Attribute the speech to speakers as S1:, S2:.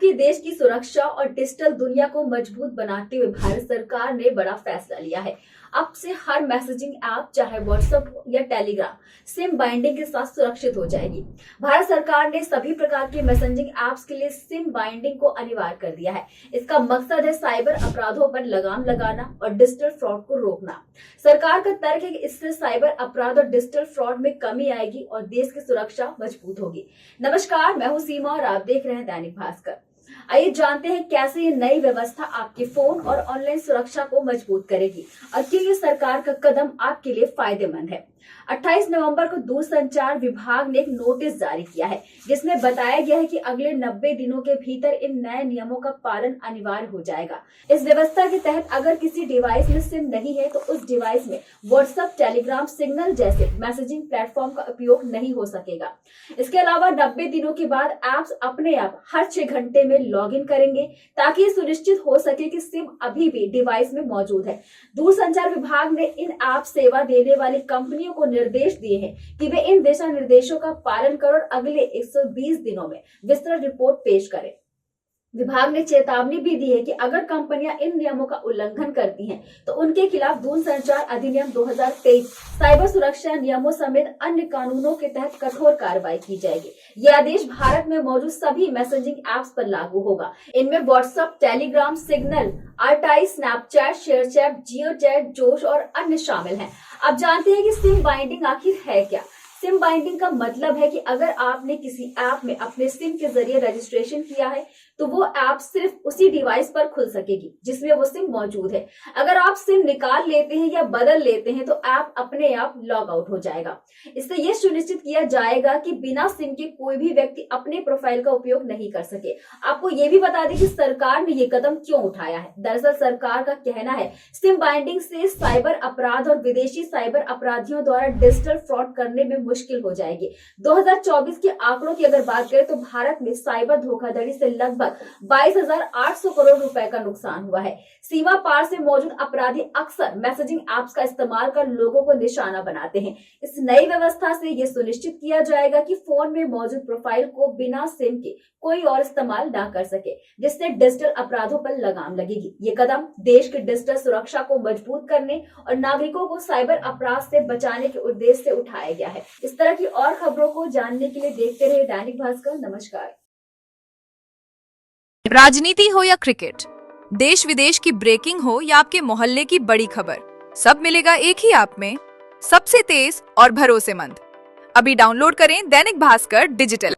S1: क्योंकि देश की सुरक्षा और डिजिटल दुनिया को मजबूत बनाते हुए भारत सरकार ने बड़ा फैसला लिया है। अब से हर मैसेजिंग ऐप चाहे व्हाट्सएप हो या टेलीग्राम सिम बाइंडिंग के साथ सुरक्षित हो जाएगी। भारत सरकार ने सभी प्रकार के मैसेजिंग ऐप्स के लिए सिम बाइंडिंग को अनिवार्य कर दिया है। इसका मकसद है साइबर अपराधों पर लगाम लगाना और डिजिटल फ्रॉड को रोकना। सरकार का तर्क है कि इससे साइबर अपराध और डिजिटल फ्रॉड में कमी आएगी और देश की सुरक्षा मजबूत होगी। नमस्कार, मैं हूं सीमा और आप देख रहे हैं दैनिक भास्कर। आइए जानते हैं कैसे ये नई व्यवस्था आपके फोन और ऑनलाइन सुरक्षा को मजबूत करेगी और क्यों ये सरकार का कदम आपके लिए फायदेमंद है। 28 नवंबर को दूरसंचार विभाग ने एक नोटिस जारी किया है जिसमें बताया गया है कि अगले 90 दिनों के भीतर इन नए नियमों का पालन अनिवार्य हो जाएगा। इस व्यवस्था के तहत अगर किसी डिवाइस में सिम नहीं है तो उस डिवाइस में व्हाट्सएप, टेलीग्राम, सिग्नल जैसे मैसेजिंग प्लेटफॉर्म का उपयोग नहीं हो सकेगा। इसके अलावा 90 दिनों के बाद ऐप्स अपने आप हर 6 घंटे में लॉगिन करेंगे ताकि ये सुनिश्चित हो सके कि सिम अभी भी डिवाइस में मौजूद है। दूरसंचार विभाग ने इन ऐप सेवा देने वाली कंपनियों को निर्देश दिए हैं कि वे इन दिशा निर्देशों का पालन करें और अगले 120 दिनों में विस्तृत रिपोर्ट पेश करें। विभाग ने चेतावनी भी दी है कि अगर कंपनियां इन नियमों का उल्लंघन करती हैं तो उनके खिलाफ दूरसंचार अधिनियम 2023 साइबर सुरक्षा नियमों समेत अन्य कानूनों के तहत कठोर कार्रवाई की जाएगी। यह आदेश भारत में मौजूद सभी मैसेजिंग ऐप्स पर लागू होगा। इनमें WhatsApp, Telegram, Signal, RTI, Snapchat, ShareChat, Jio chat, Josh और अन्य शामिल हैं। अब जानते हैं कि सिम बाइंडिंग आखिर है क्या। सिम बाइंडिंग का मतलब है कि अगर आपने किसी ऐप में अपने सिम के जरिए रजिस्ट्रेशन किया है तो वो ऐप सिर्फ उसी डिवाइस पर खुल सकेगी जिसमें वो सिम मौजूद है। अगर आप सिम निकाल लेते हैं या बदल लेते हैं तो ऐप अपने आप लॉग आउट हो जाएगा। इससे यह सुनिश्चित किया जाएगा कि बिना सिम के कोई भी व्यक्ति अपने प्रोफाइल का उपयोग नहीं कर सके। आपको ये भी बता दें कि सरकार ने ये कदम क्यों उठाया है। दरअसल सरकार का कहना है सिम बाइंडिंग से साइबर अपराध और विदेशी साइबर अपराधियों द्वारा डिजिटल फ्रॉड करने में मुश्किल हो जाएगी। 2024 के आंकड़ों की अगर बात करें तो भारत में साइबर धोखाधड़ी से लगभग 22,800 करोड़ रुपए का नुकसान हुआ है। सीमा पार से मौजूद अपराधी अक्सर मैसेजिंग ऐप्स का इस्तेमाल कर लोगों को निशाना बनाते हैं। इस नई व्यवस्था से यह सुनिश्चित किया जाएगा कि फोन में मौजूद प्रोफाइल को बिना सिम के कोई और इस्तेमाल ना कर सके, जिससे डिजिटल अपराधों पर लगाम लगेगी। ये कदम देश की डिजिटल सुरक्षा को मजबूत करने और नागरिकों को साइबर अपराध से बचाने के उद्देश्य से उठाया गया है। इस तरह की और खबरों को जानने के लिए देखते रहिए दैनिक भास्कर। नमस्कार।
S2: राजनीति हो या क्रिकेट, देश विदेश की ब्रेकिंग हो या आपके मोहल्ले की बड़ी खबर, सब मिलेगा एक ही ऐप में, सबसे तेज और भरोसेमंद। अभी डाउनलोड करें दैनिक भास्कर डिजिटल।